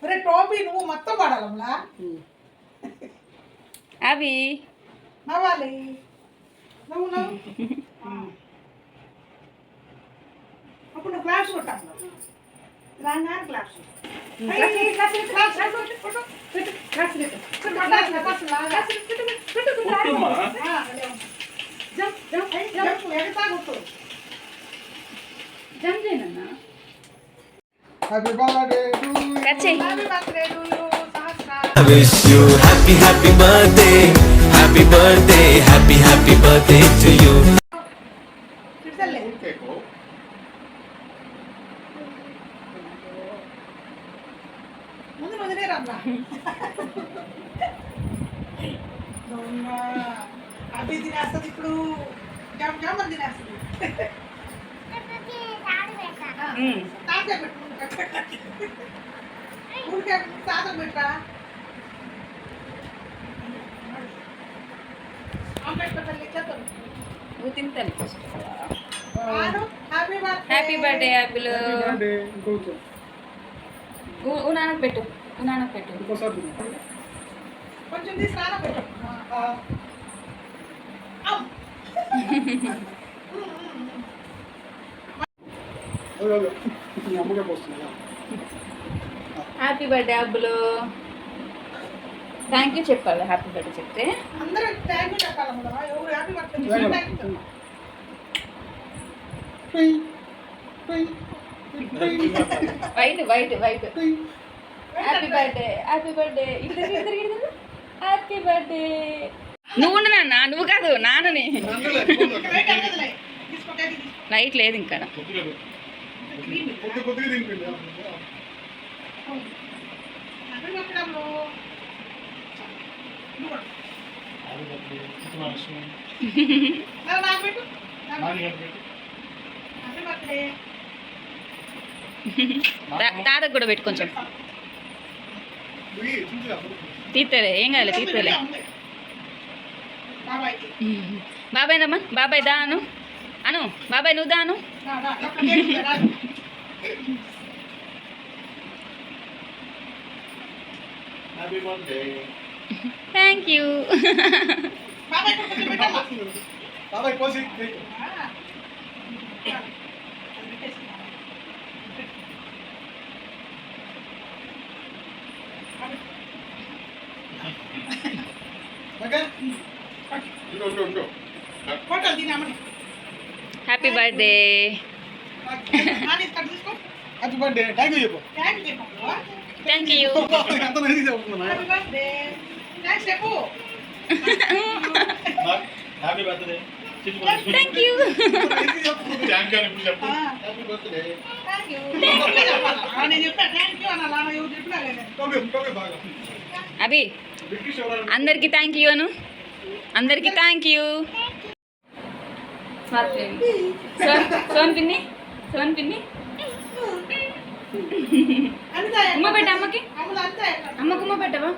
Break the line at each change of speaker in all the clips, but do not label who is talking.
ఒరే టోపీ నువ్వు మొత్తం వాడాలమ్మా.
అవి
నవ్వాలి. నువ్వు నవ్వు. అప్పుడు నువ్వు క్లాస్ కొట్టాను. రాగానే class. Happy birthday to you. Happy birthday to you.
I wish you happy birthday, happy birthday to you.
ముందు వదిలే రమ్మా. అవి తినేస్తుంది ఇప్పుడు. జామ జామ తినేస్తుంది. తాత పెట్టు. ఊరికే తాత పెట్టా.
నువ్వు తింటాను
హ్యాపీ
బర్త్డే యాపిల్ నాన్నకు పెట్టు నాన్నకు పెట్టు
కొంచెం తీసి నాన్న పెట్టు.
హ్యాపీ బర్త్డే అబ్బులు. థ్యాంక్ యూ చెప్పాలి. హ్యాపీ బర్త్డే చెప్తే
అందరూ థ్యాంక్ యూ చెప్పాలమ్మా. ఎవరు happy birthday
wait wait wait happy birthday happy birthday happy birthday. నువ్వు ఉండు నాన్న, నువ్వు కాదు నాన్నని. లైట్ లేదు ఇంకా. తాతకు కూడా పెట్టు కొంచెం. తీతలే ఏం కాదు తీతలే. బాబాయ్ రమ్మా. బాబాయ్ దా అను అను. బాబాయ్ నువ్వు దా Anu. Thank you. Happy birthday.
Happy birthday. Thank you.
Thank you. Thank you. Abhi అందరికి థ్యాంక్ యూ అను. అందరికి థ్యాంక్ యూ. సోన్ పిన్ని సోన్ పిన్ని ఉమ్మ పెట్ట అమ్మకి. అమ్మకు ఉమ్మ పెట్టవా?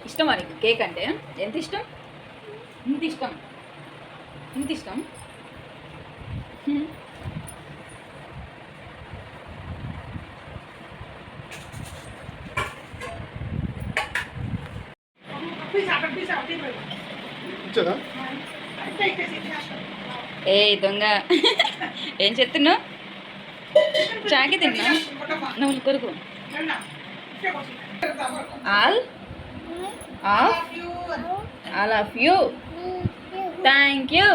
ఇష్టం అది కేక్ అంటే ఎంత ఇష్టం? ఇంత ఇష్టం ఇంత ఇష్టం. ఏ దొంగ ఏం చెప్తున్నావు? చాకి తిన్నా నువ్వు కొరకు. All all of you thank you.